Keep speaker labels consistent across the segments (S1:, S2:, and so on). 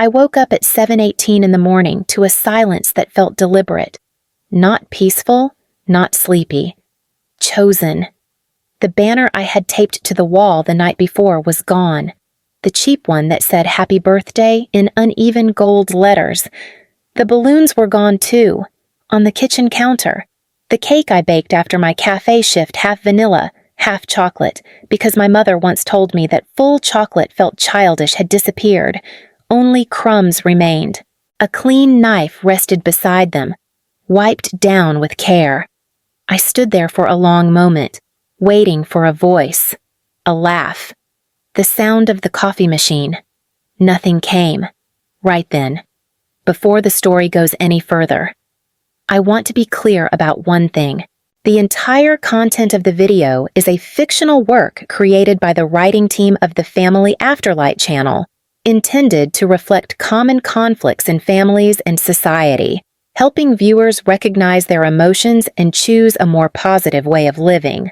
S1: I woke up at 7:18 in the morning to a silence that felt deliberate. Not peaceful, not sleepy. Chosen. The banner I had taped to the wall the night before was gone. The cheap one that said "Happy Birthday" in uneven gold letters. The balloons were gone too, on the kitchen counter. The cake I baked after my cafe shift, half vanilla, half chocolate, because my mother once told me that full chocolate felt childish, had disappeared. Only crumbs remained. A clean knife rested beside them, wiped down with care. I stood there for a long moment, waiting for a voice, a laugh, the sound of the coffee machine. Nothing came. Right then, before the story goes any further, I want to be clear about one thing. The entire content of the video is a fictional work created by the writing team of the Family Afterlight channel, intended to reflect common conflicts in families and society, helping viewers recognize their emotions and choose a more positive way of living.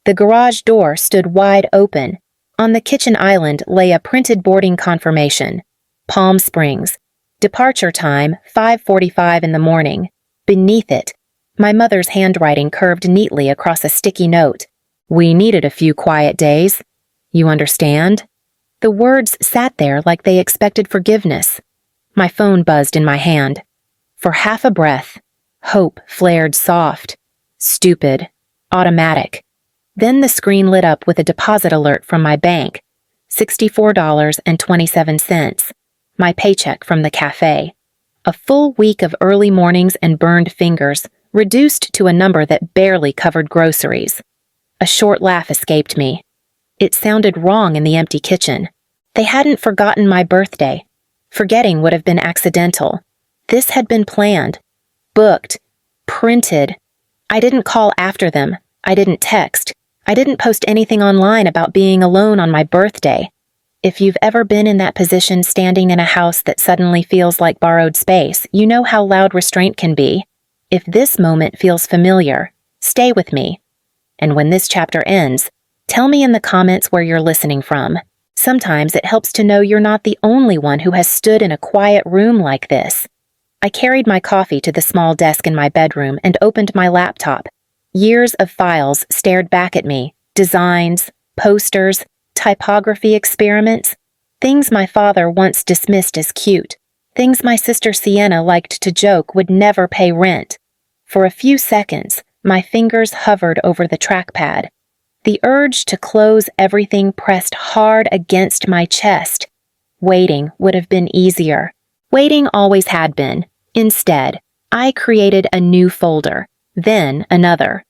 S1: The garage door stood wide open. On the kitchen island lay a printed boarding confirmation. Palm Springs. Departure time, 5:45 in the morning. Beneath it, my mother's handwriting curved neatly across a sticky note. "We needed a few quiet days. You understand?" The words sat there like they expected forgiveness. My phone buzzed in my hand. For half a breath, hope flared soft, stupid, automatic. Then the screen lit up with a deposit alert from my bank, $64.27, my paycheck from the cafe. A full week of early mornings and burned fingers, reduced to a number that barely covered groceries. A short laugh escaped me. It sounded wrong in the empty kitchen. They hadn't forgotten my birthday. Forgetting would have been accidental. This had been planned, booked, printed. I didn't call after them. I didn't text. I didn't post anything online about being alone on my birthday. If you've ever been in that position, standing in a house that suddenly feels like borrowed space, you know how loud restraint can be. If this moment feels familiar, stay with me. And when this chapter ends, tell me in the comments where you're listening from. Sometimes it helps to know you're not the only one who has stood in a quiet room like this. I carried my coffee to the small desk in my bedroom and opened my laptop. Years of files stared back at me. Designs, posters, typography experiments, things my father once dismissed as cute, things my sister Sienna liked to joke would never pay rent. For a few seconds, my fingers hovered over the trackpad. The urge to close everything pressed hard against my chest. Waiting would have been easier. Waiting always had been. Instead, I created a new folder, then another.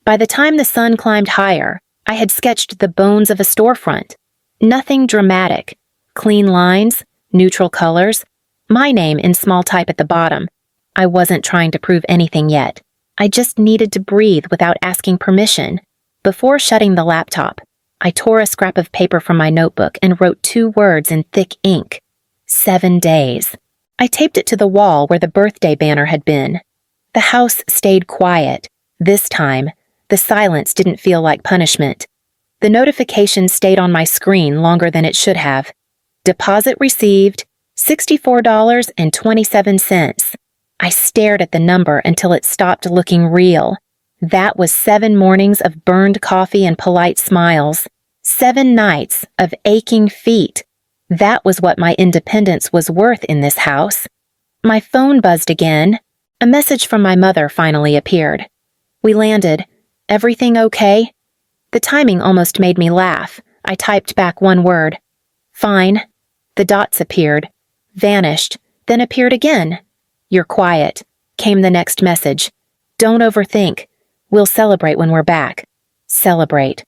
S1: By the time the sun climbed higher, I had sketched the bones of a storefront. Nothing dramatic. Clean lines, neutral colors, my name in small type at the bottom. I wasn't trying to prove anything yet. I just needed to breathe without asking permission. Before shutting the laptop, I tore a scrap of paper from my notebook and wrote 2 words in thick ink. 7 days. I taped it to the wall where the birthday banner had been. The house stayed quiet. This time, the silence didn't feel like punishment. The notification stayed on my screen longer than it should have. Deposit received, $64.27. I stared at the number until it stopped looking real. That was 7 mornings of burned coffee and polite smiles. 7 nights of aching feet. That was what my independence was worth in this house. My phone buzzed again. A message from my mother finally appeared. "We landed. Everything okay?" The timing almost made me laugh. I typed back 1 word. "Fine." The dots appeared, vanished, then appeared again. "You're quiet," came the next message. "Don't overthink. We'll celebrate when we're back." Celebrate.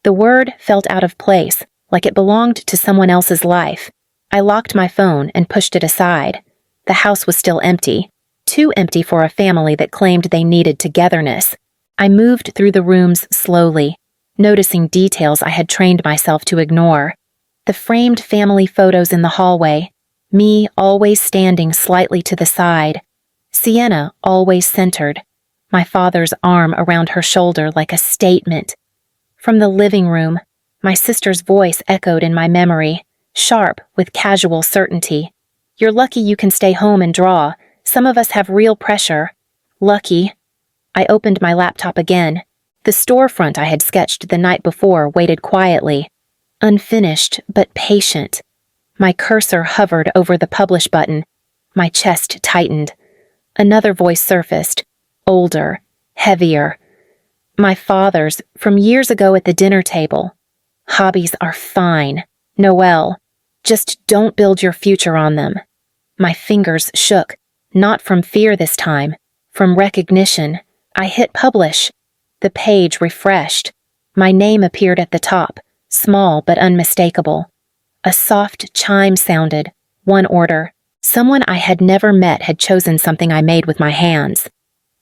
S1: The word felt out of place, like it belonged to someone else's life. I locked my phone and pushed it aside. The house was still empty. Too empty for a family that claimed they needed togetherness. I moved through the rooms slowly, noticing details I had trained myself to ignore. The framed family photos in the hallway, me always standing slightly to the side, Sienna always centered, my father's arm around her shoulder like a statement. From the living room, my sister's voice echoed in my memory, sharp with casual certainty. You're lucky you can stay home and draw. Some of us have real pressure. Lucky. I opened my laptop again. The storefront I had sketched the night before waited quietly. Unfinished, but patient. My cursor hovered over the publish button. My chest tightened. Another voice surfaced. Older. Heavier. My father's, from years ago at the dinner table. Hobbies are fine. Noelle. Just don't build your future on them. My fingers shook, not from fear this time, from recognition. I hit publish. The page refreshed. My name appeared at the top, small but unmistakable. A soft chime sounded. One order. Someone I had never met had chosen something I made with my hands.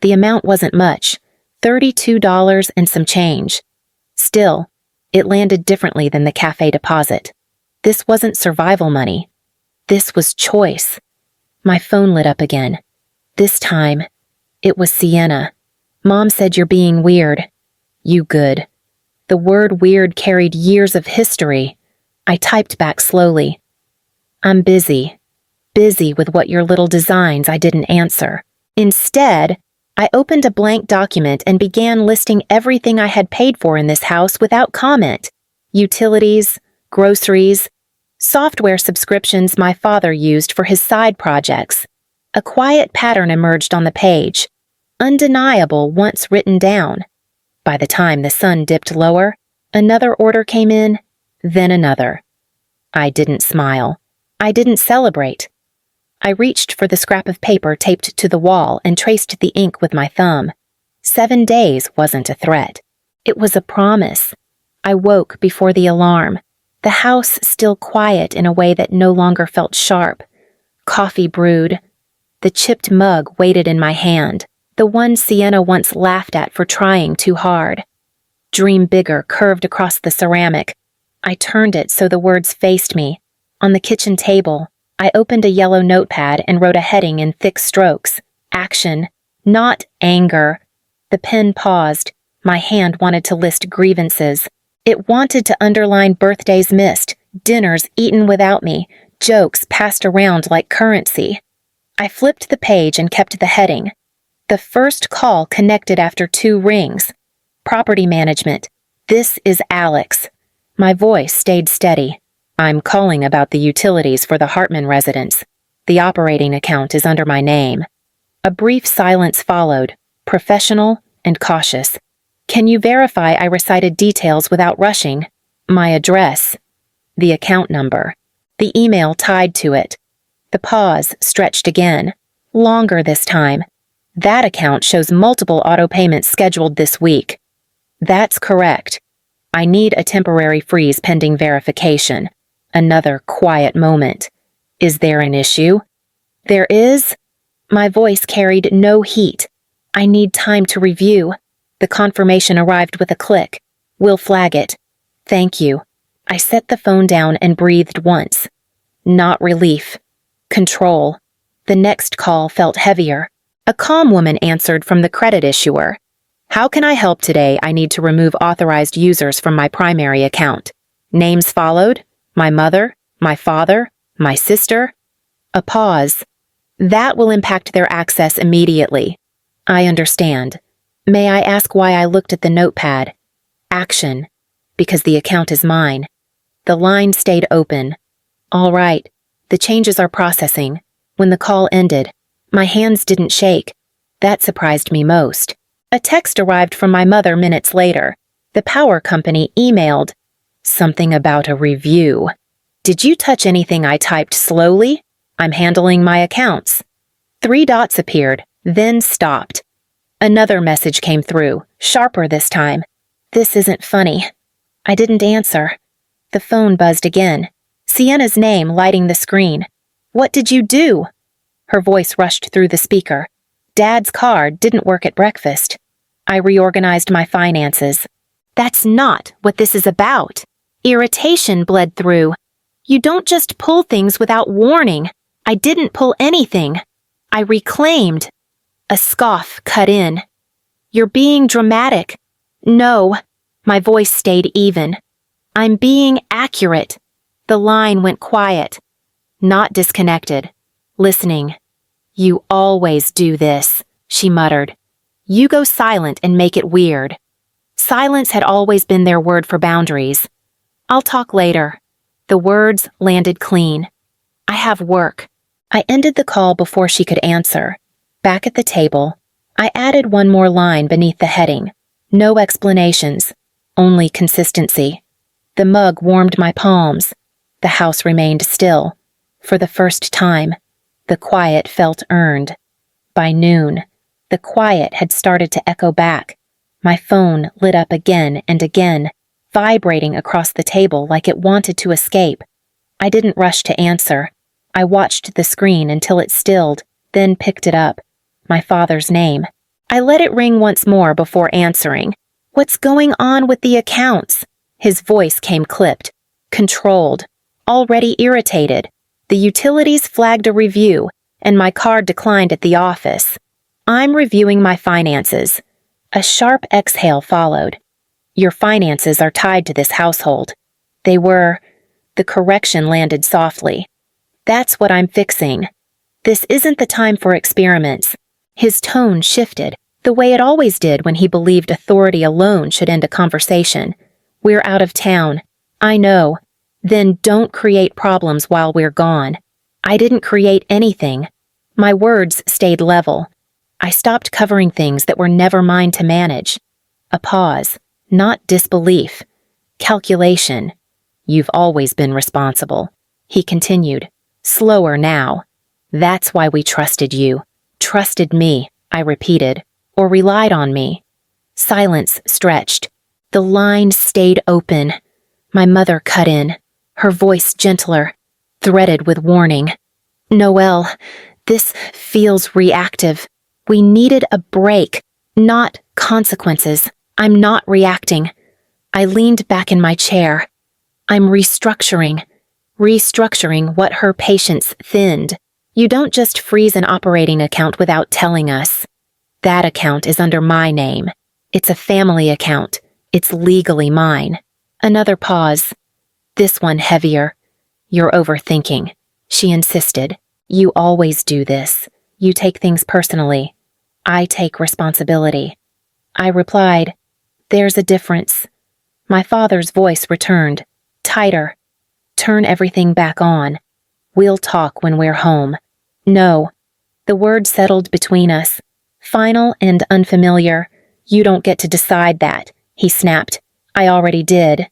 S1: The amount wasn't much, $32 and some change. Still, it landed differently than the cafe deposit. This wasn't survival money. This was choice. My phone lit up again. This time, it was Sienna. Mom said you're being weird. You good. The word weird carried years of history. I typed back slowly. I'm busy. Busy with what your little designs I didn't answer. Instead, I opened a blank document and began listing everything I had paid for in this house without comment. Utilities, groceries, software subscriptions my father used for his side projects. A quiet pattern emerged on the page, undeniable once written down. By the time the sun dipped lower, another order came in, then another. I didn't smile. I didn't celebrate. I reached for the scrap of paper taped to the wall and traced the ink with my thumb. 7 days wasn't a threat. It was a promise. I woke before the alarm, the house still quiet in a way that no longer felt sharp. Coffee brewed. The chipped mug waited in my hand, the one Sienna once laughed at for trying too hard. Dream Bigger curved across the ceramic. I turned it so the words faced me. On the kitchen table, I opened a yellow notepad and wrote a heading in thick strokes. Action, not anger. The pen paused. My hand wanted to list grievances. It wanted to underline birthdays missed, dinners eaten without me, jokes passed around like currency. I flipped the page and kept the heading. The first call connected after 2 rings. Property management. This is Alex. My voice stayed steady. I'm calling about the utilities for the Hartman residence. The operating account is under my name. A brief silence followed, professional and cautious. Can you verify I recited details without rushing? My address. The account number. The email tied to it. The pause stretched again. Longer this time. That account shows multiple auto payments scheduled this week. That's correct. I need a temporary freeze pending verification. Another quiet moment. Is there an issue? There is? My voice carried no heat. I need time to review. The confirmation arrived with a click. We'll flag it. Thank you. I set the phone down and breathed once. Not relief. Control. The next call felt heavier. A calm woman answered from the credit issuer. How can I help today? I need to remove authorized users from my primary account. Names followed. My mother, my father, my sister. A pause. That will impact their access immediately. I understand. May I ask why I looked at the notepad? Action. Because the account is mine. The line stayed open. All right. The changes are processing. When the call ended, my hands didn't shake. That surprised me most. A text arrived from my mother minutes later. The power company emailed. Something about a review. Did you touch anything I typed slowly? I'm handling my accounts. 3 dots appeared, then stopped. Another message came through, sharper this time. This isn't funny. I didn't answer. The phone buzzed again. Sienna's name lighting the screen. What did you do? Her voice rushed through the speaker. Dad's card didn't work at breakfast. I reorganized my finances. That's not what this is about. Irritation bled through. You don't just pull things without warning. I didn't pull anything. I reclaimed. A scoff cut in. You're being dramatic. No. My voice stayed even. I'm being accurate. The line went quiet. Not disconnected. listening. "You always do this," she muttered. "You go silent and make it weird." Silence had always been their word for boundaries. "I'll talk later." The words landed clean. "I have work." I ended the call before she could answer. Back at the table, I added one more line beneath the heading. No explanations, only consistency. The mug warmed my palms. The house remained still. For the first time, the quiet felt earned. By noon, the quiet had started to echo back. My phone lit up again and again, vibrating across the table like it wanted to escape. I didn't rush to answer. I watched the screen until it stilled, then picked it up. My father's name. I let it ring once more before answering. "What's going on with the accounts?" His voice came clipped, controlled, already irritated. The utilities flagged a review, and my card declined at the office. "I'm reviewing my finances." A sharp exhale followed. "Your finances are tied to this household." They were. The correction landed softly. "That's what I'm fixing. This isn't the time for experiments." His tone shifted, the way it always did when he believed authority alone should end a conversation. "We're out of town." "I know." "Then don't create problems while we're gone." I didn't create anything. My words stayed level. I stopped covering things that were never mine to manage. A pause, not disbelief. Calculation. "You've always been responsible," he continued, slower now. "That's why we trusted you. Trusted me," I repeated, "or relied on me." Silence stretched. The line stayed open. My mother cut in, her voice gentler, threaded with warning. "Noelle, this feels reactive. We needed a break, not consequences. I'm not reacting." I leaned back in my chair. "I'm restructuring what her patience thinned. You don't just freeze an operating account without telling us. That account is under my name. It's a family account. It's legally mine." Another pause. This one heavier. "You're overthinking," she insisted. "You always do this. You take things personally. I take responsibility." I replied, "There's a difference." My father's voice returned, tighter. "Turn everything back on. We'll talk when we're home." "No." The word settled between us, final and unfamiliar. "You don't get to decide that," he snapped. "I already did."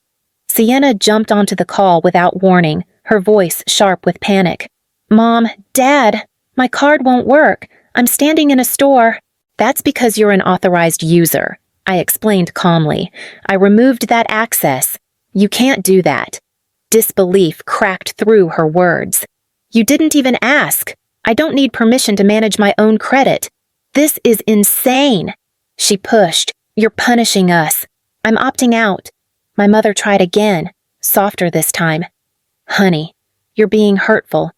S1: Sienna jumped onto the call without warning, her voice sharp with panic. "Mom, Dad, my card won't work. I'm standing in a store." "That's because you're an authorized user," I explained calmly. "I removed that access. You can't do that." Disbelief cracked through her words. "You didn't even ask. I don't need permission to manage my own credit. This is insane." She pushed. "You're punishing us." "I'm opting out." My mother tried again, softer this time. "Honey, you're being hurtful.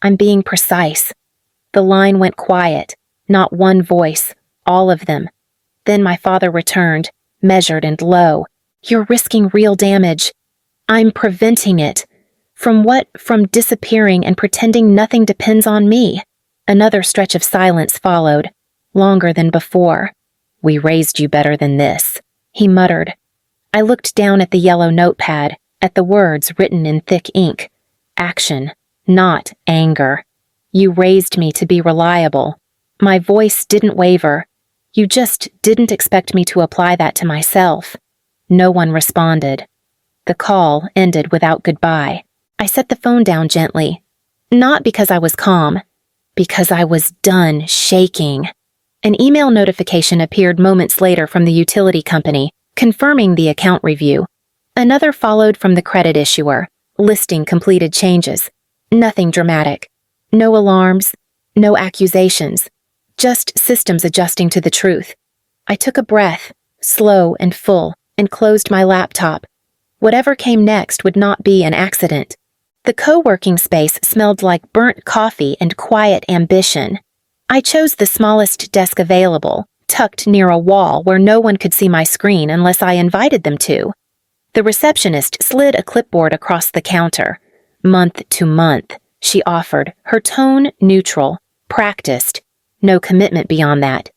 S1: I'm being precise." The line went quiet, not one voice, all of them. Then my father returned, measured and low. "You're risking real damage." "I'm preventing it." "From what? From disappearing and pretending nothing depends on me." Another stretch of silence followed, longer than before. "We raised you better than this," he muttered. I looked down at the yellow notepad, at the words written in thick ink. Action, not anger. "You raised me to be reliable." My voice didn't waver. "You just didn't expect me to apply that to myself." No one responded. The call ended without goodbye. I set the phone down gently. Not because I was calm, because I was done shaking. An email notification appeared moments later from the utility company, confirming the account review. Another followed from the credit issuer, listing completed changes. Nothing dramatic. No alarms, no accusations. Just systems adjusting to the truth. I took a breath, slow and full, and closed my laptop. Whatever came next would not be an accident. The co-working space smelled like burnt coffee and quiet ambition. I chose the smallest desk available, tucked near a wall where no one could see my screen unless I invited them to. The receptionist slid a clipboard across the counter. Month to month, she offered, her tone neutral, practiced, no commitment beyond that.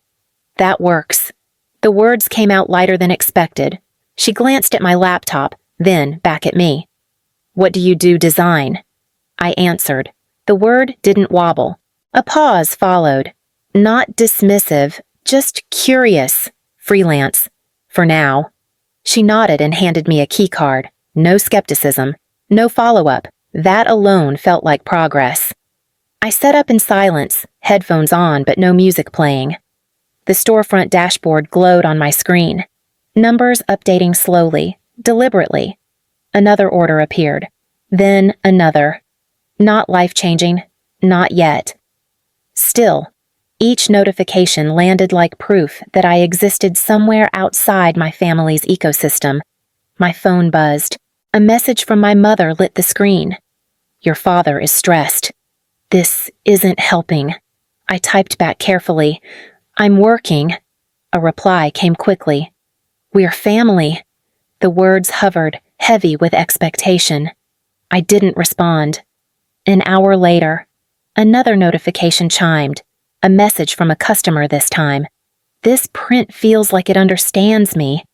S1: That works. The words came out lighter than expected. She glanced at my laptop, then back at me. What do you do design? I answered. The word didn't wobble. A pause followed. Not dismissive, just curious. Freelance. For now. She nodded and handed me a key card. No skepticism. No follow-up. That alone felt like progress. I sat up in silence, headphones on but no music playing. The storefront dashboard glowed on my screen. Numbers updating slowly, deliberately. Another order appeared. Then another. Not life-changing. Not yet. Still, each notification landed like proof that I existed somewhere outside my family's ecosystem. My phone buzzed. A message from my mother lit the screen. Your father is stressed. This isn't helping. I typed back carefully. I'm working. A reply came quickly. We're family. The words hovered, heavy with expectation. I didn't respond. An hour later, another notification chimed. A message from a customer this time. This print feels like it understands me.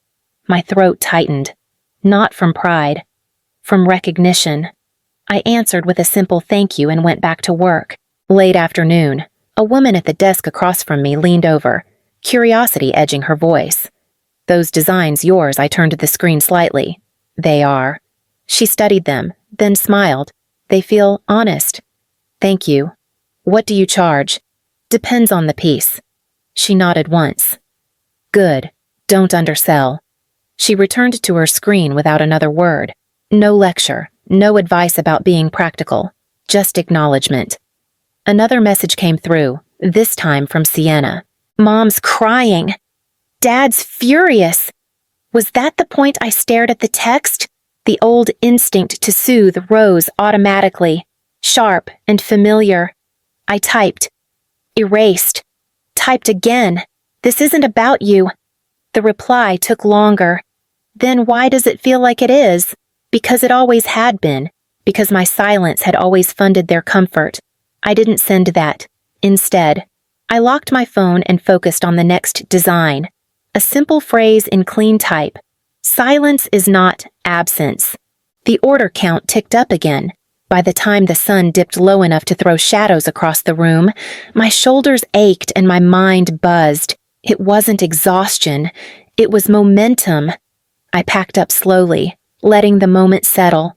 S1: My throat tightened. Not from pride. From recognition. I answered with a simple thank you and went back to work. Late afternoon, a woman at the desk across from me leaned over, curiosity edging her voice. Those designs yours? I turned to the screen slightly. They are. She studied them, then smiled. They feel honest. Thank you. What do you charge? Depends on the piece. She nodded once. Good. Don't undersell. She returned to her screen without another word. No lecture, no advice about being practical, just acknowledgement. Another message came through, this time from Sienna. Mom's crying. Dad's furious. Was that the point I stared at the text? The old instinct to soothe rose automatically, sharp and familiar. I typed. Erased. Typed again. This isn't about you. The reply took longer. Then why does it feel like it is? Because it always had been. Because my silence had always funded their comfort. I didn't send that. Instead, I locked my phone and focused on the next design. A simple phrase in clean type. Silence is not absence. The order count ticked up again. By the time the sun dipped low enough to throw shadows across the room, my shoulders ached and my mind buzzed. It wasn't exhaustion. It was momentum. I packed up slowly, letting the moment settle.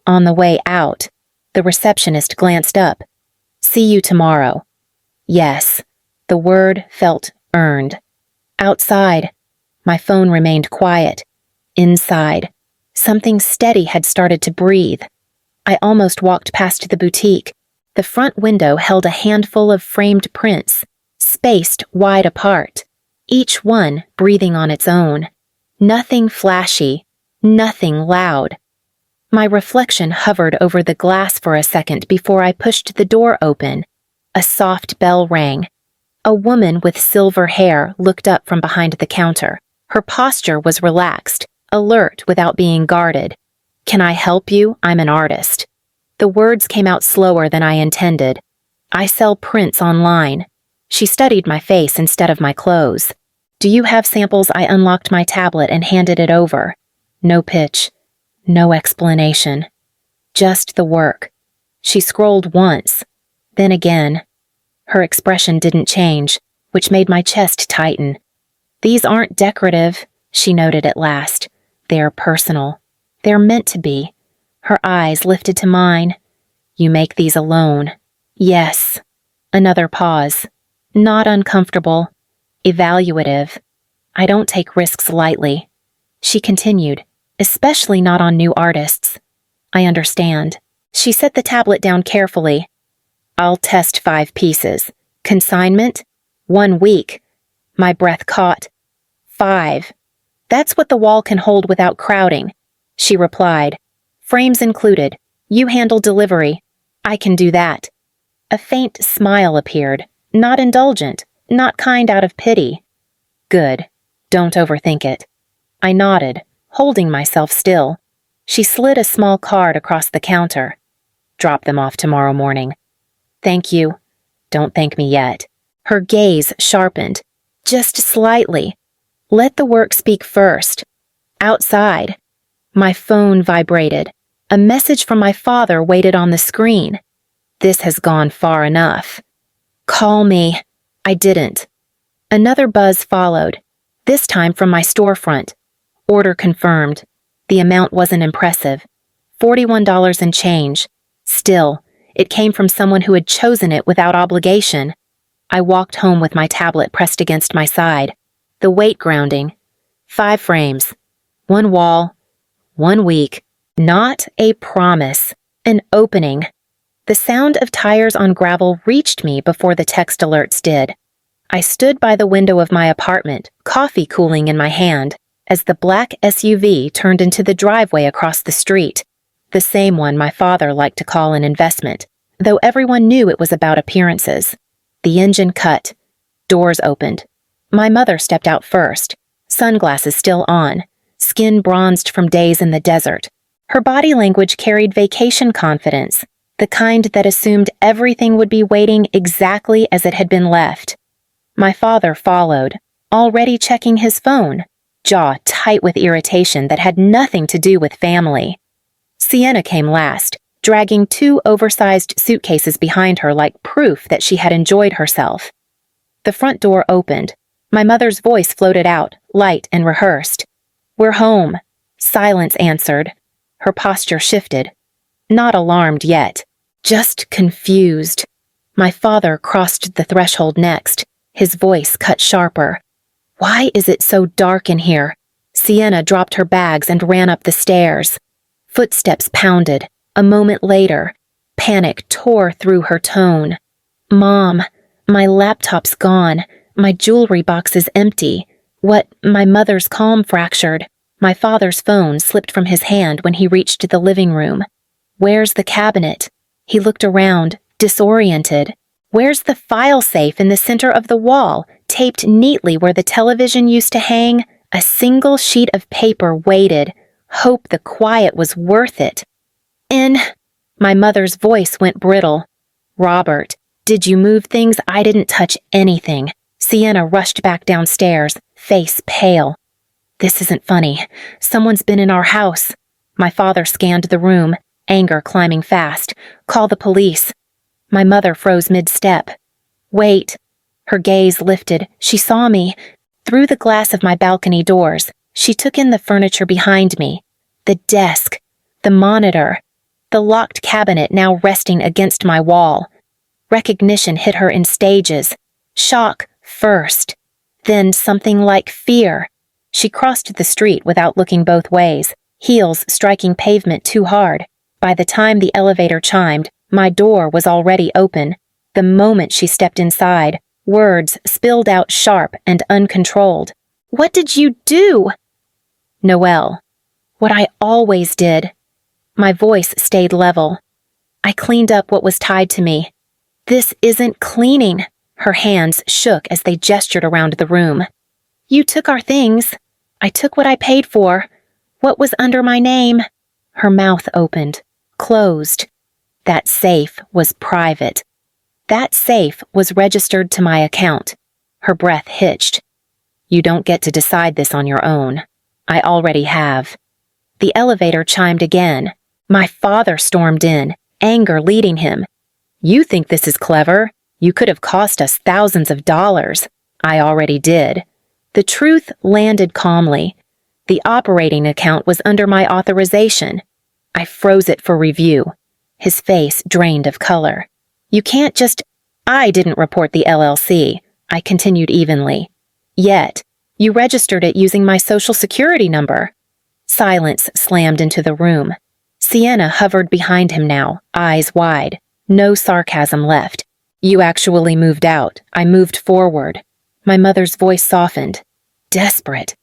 S1: On the way out, the receptionist glanced up. See you tomorrow. Yes, the word felt earned. Outside, my phone remained quiet. Inside, something steady had started to breathe. I almost walked past the boutique. The front window held a handful of framed prints, spaced wide apart, each one breathing on its own. Nothing flashy, nothing loud. My reflection hovered over the glass for a second before I pushed the door open. A soft bell rang. A woman with silver hair looked up from behind the counter. Her posture was relaxed, alert without being guarded. Can I help you? I'm an artist. The words came out slower than I intended. I sell prints online. She studied my face instead of my clothes. Do you have samples? I unlocked my tablet and handed it over. No pitch. No explanation. Just the work. She scrolled once, then again. Her expression didn't change, which made my chest tighten. These aren't decorative, she noted at last. They're personal. They're meant to be. Her eyes lifted to mine. You make these alone. Yes. Another pause. Not uncomfortable. Evaluative. I don't take risks lightly. She continued. Especially not on new artists. I understand. She set the tablet down carefully. I'll test 5 pieces. Consignment? 1 week. My breath caught. 5. That's what the wall can hold without crowding. She replied. Frames included. You handle delivery. I can do that. A faint smile appeared. Not indulgent. Not kind out of pity. Good. Don't overthink it. I nodded, holding myself still. She slid a small card across the counter. Drop them off tomorrow morning. Thank you. Don't thank me yet. Her gaze sharpened, just slightly. Let the work speak first. Outside. My phone vibrated. A message from my father waited on the screen. This has gone far enough. Call me. I didn't. Another buzz followed, this time from my storefront. Order confirmed. The amount wasn't impressive. $41 and change. Still, it came from someone who had chosen it without obligation. I walked home with my tablet pressed against my side. The weight grounding. 5 frames. 1 wall. 1 week. Not a promise. An opening. The sound of tires on gravel reached me before the text alerts did. I stood by the window of my apartment, coffee cooling in my hand, as the black SUV turned into the driveway across the street, the same one my father liked to call an investment, though everyone knew it was about appearances. The engine cut. Doors opened. My mother stepped out first, sunglasses still on, skin bronzed from days in the desert. Her body language carried vacation confidence, the kind that assumed everything would be waiting exactly as it had been left. My father followed, already checking his phone, jaw tight with irritation that had nothing to do with family. Sienna came last, dragging 2 oversized suitcases behind her like proof that she had enjoyed herself. The front door opened. My mother's voice floated out, light and rehearsed. "We're home," Silence answered. Her posture shifted. Not alarmed yet, just confused. My father crossed the threshold next, his voice cut sharper. "Why is it so dark in here?" Sienna dropped her bags and ran up the stairs. Footsteps pounded. A moment later, panic tore through her tone. "Mom, my laptop's gone. My jewelry box is empty. What, my mother's calm fractured." My father's phone slipped from his hand when he reached the living room. "Where's the cabinet?" He looked around, disoriented. "Where's the file safe in the center of the wall, taped neatly where the television used to hang?" A single sheet of paper waited. Hope the quiet was worth it. My mother's voice went brittle. "Robert, did you move things? I didn't touch anything." Sienna rushed back downstairs, face pale. "This isn't funny. Someone's been in our house." My father scanned the room, anger climbing fast. "Call the police." My mother froze mid-step. "Wait." Her gaze lifted. She saw me. Through the glass of my balcony doors, she took in the furniture behind me. The desk, the monitor, the locked cabinet now resting against my wall. Recognition hit her in stages. Shock first, then something like fear. She crossed the street without looking both ways, heels striking pavement too hard. By the time the elevator chimed, my door was already open. The moment she stepped inside, words spilled out sharp and uncontrolled. "What did you do?" "Noelle, what I always did." My voice stayed level. "I cleaned up what was tied to me." "This isn't cleaning." Her hands shook as they gestured around the room. "You took our things. I took what I paid for. What was under my name?" Her mouth opened, closed. That safe was private. That safe was registered to my account. Her breath hitched. "You don't get to decide this on your own. I already have." The elevator chimed again. My father stormed in, anger leading him. "You think this is clever? You could have cost us thousands of dollars." "I already did." The truth landed calmly. The operating account was under my authorization. I froze it for review. His face drained of color. "You can't just—" "I didn't report the LLC," I continued evenly. "Yet, you registered it using my social security number." Silence slammed into the room. Sienna hovered behind him now, eyes wide. No sarcasm left. "You actually moved out. I moved forward." My mother's voice softened. Desperate.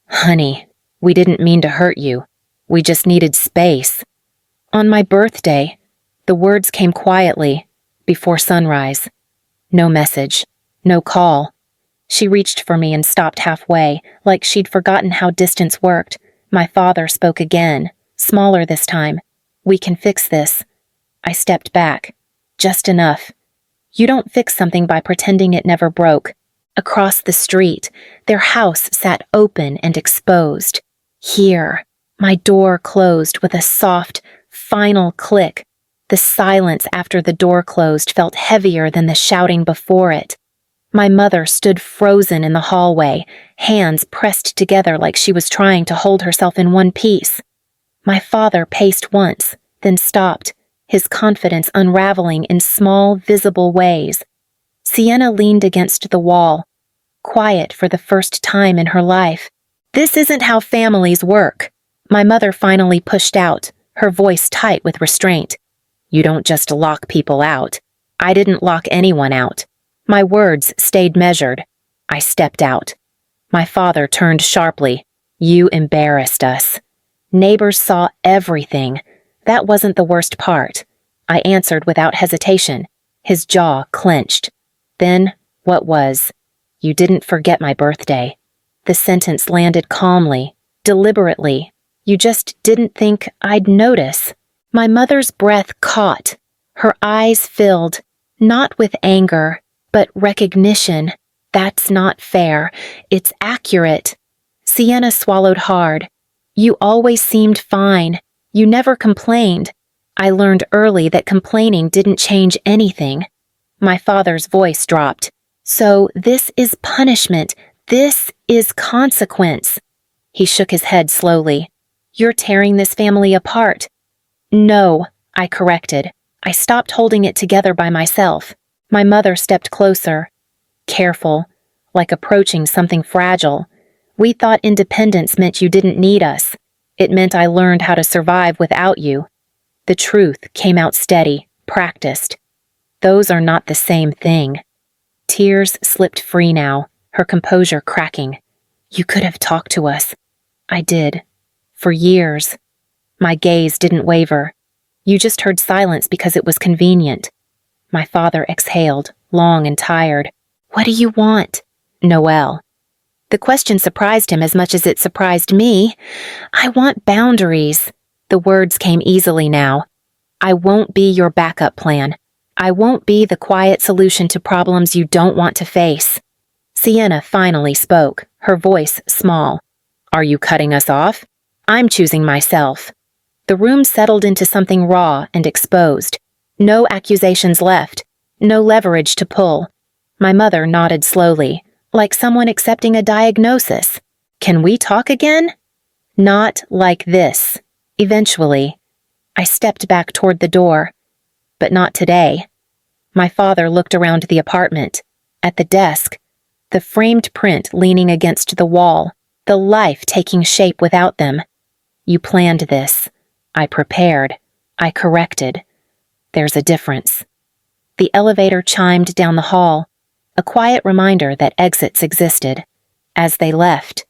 S1: "Honey, we didn't mean to hurt you. We just needed space." On my birthday, the words came quietly, before sunrise. No message, no call. She reached for me and stopped halfway, like she'd forgotten how distance worked. My father spoke again, smaller this time. "We can fix this." I stepped back. Just enough. You don't fix something by pretending it never broke. Across the street, their house sat open and exposed. Here, my door closed with a soft, final click. The silence after the door closed felt heavier than the shouting before it. My mother stood frozen in the hallway, hands pressed together like she was trying to hold herself in one piece. My father paced once, then stopped, his confidence unraveling in small, visible ways. Sienna leaned against the wall, quiet for the first time in her life. "This isn't how families work," my mother finally pushed out, her voice tight with restraint. "You don't just lock people out. I didn't lock anyone out." My words stayed measured. I stepped out. My father turned sharply. "You embarrassed us." Neighbors saw everything. That wasn't the worst part. I answered without hesitation. His jaw clenched. "Then, what was? You didn't forget my birthday." The sentence landed calmly, deliberately. "You just didn't think I'd notice." My mother's breath caught. Her eyes filled, not with anger, but recognition. "That's not fair. It's accurate." Sienna swallowed hard. "You always seemed fine. You never complained." I learned early that complaining didn't change anything. My father's voice dropped. "So this is punishment. This is consequence." He shook his head slowly. "You're tearing this family apart." "No," I corrected. I stopped holding it together by myself. My mother stepped closer. Careful, like approaching something fragile. "We thought independence meant you didn't need us. It meant I learned how to survive without you." The truth came out steady, practiced. Those are not the same thing. Tears slipped free now, her composure cracking. "You could have talked to us." "I did. For years." My gaze didn't waver. "You just heard silence because it was convenient." My father exhaled, long and tired. "What do you want?" "Noelle." The question surprised him as much as it surprised me. "I want boundaries." The words came easily now. "I won't be your backup plan. I won't be the quiet solution to problems you don't want to face." Sienna finally spoke, her voice small. "Are you cutting us off?" "I'm choosing myself." The room settled into something raw and exposed. No accusations left, no leverage to pull. My mother nodded slowly, like someone accepting a diagnosis. "Can we talk again?" "Not like this." Eventually, I stepped back toward the door. "But not today." My father looked around the apartment. At the desk, the framed print leaning against the wall, the life taking shape without them. "You planned this. I prepared. I corrected. There's a difference." The elevator chimed down the hall, a quiet reminder that exits existed. As they left,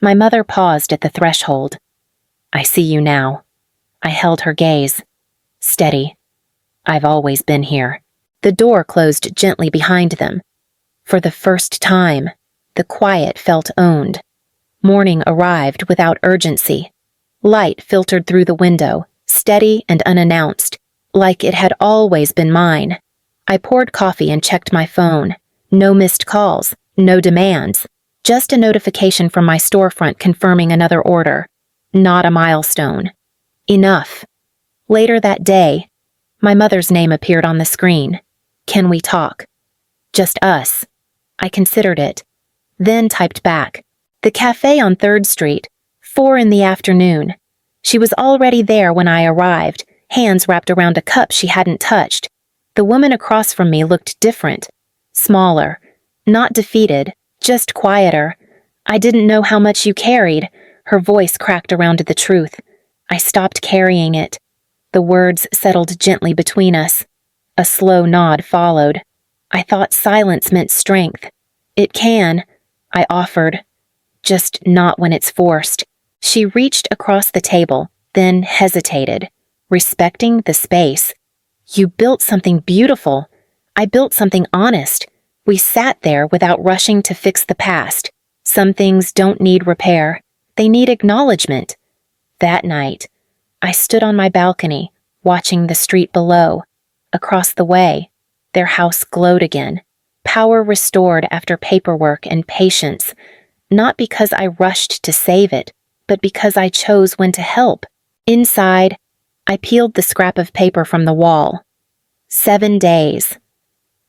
S1: my mother paused at the threshold. "I see you now." I held her gaze. Steady. "I've always been here." The door closed gently behind them. For the first time, the quiet felt owned. Morning arrived without urgency. Light filtered through the window, steady and unannounced, like it had always been mine. I poured coffee and checked my phone. No missed calls, no demands, just a notification from my storefront confirming another order. Not a milestone. Enough. Later that day, my mother's name appeared on the screen. "Can we talk?" Just us. I considered it, then typed back. "The cafe on 3rd Street, 4 in the afternoon." She was already there when I arrived, hands wrapped around a cup she hadn't touched. The woman across from me looked different. Smaller. Not defeated, just quieter. "I didn't know how much you carried." Her voice cracked around to the truth. I stopped carrying it. The words settled gently between us. A slow nod followed. "I thought silence meant strength." "It can," I offered. "Just not when it's forced." She reached across the table, then hesitated, respecting the space. "You built something beautiful." "I built something honest." We sat there without rushing to fix the past. Some things don't need repair. They need acknowledgement. That night, I stood on my balcony, watching the street below. Across the way, their house glowed again, power restored after paperwork and patience, not because I rushed to save it, but because I chose when to help. Inside, I peeled the scrap of paper from the wall. 7 days.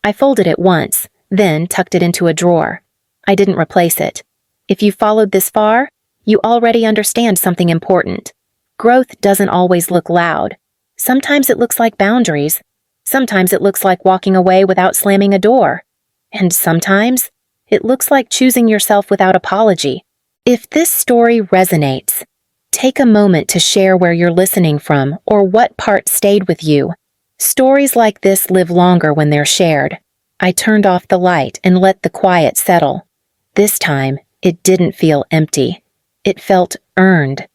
S1: I folded it once, then tucked it into a drawer. I didn't replace it. If you followed this far, you already understand something important. Growth doesn't always look loud. Sometimes it looks like boundaries. Sometimes it looks like walking away without slamming a door. And sometimes it looks like choosing yourself without apology. If this story resonates, take a moment to share where you're listening from or what part stayed with you. Stories like this live longer when they're shared. I turned off the light and let the quiet settle. This time, it didn't feel empty. It felt earned.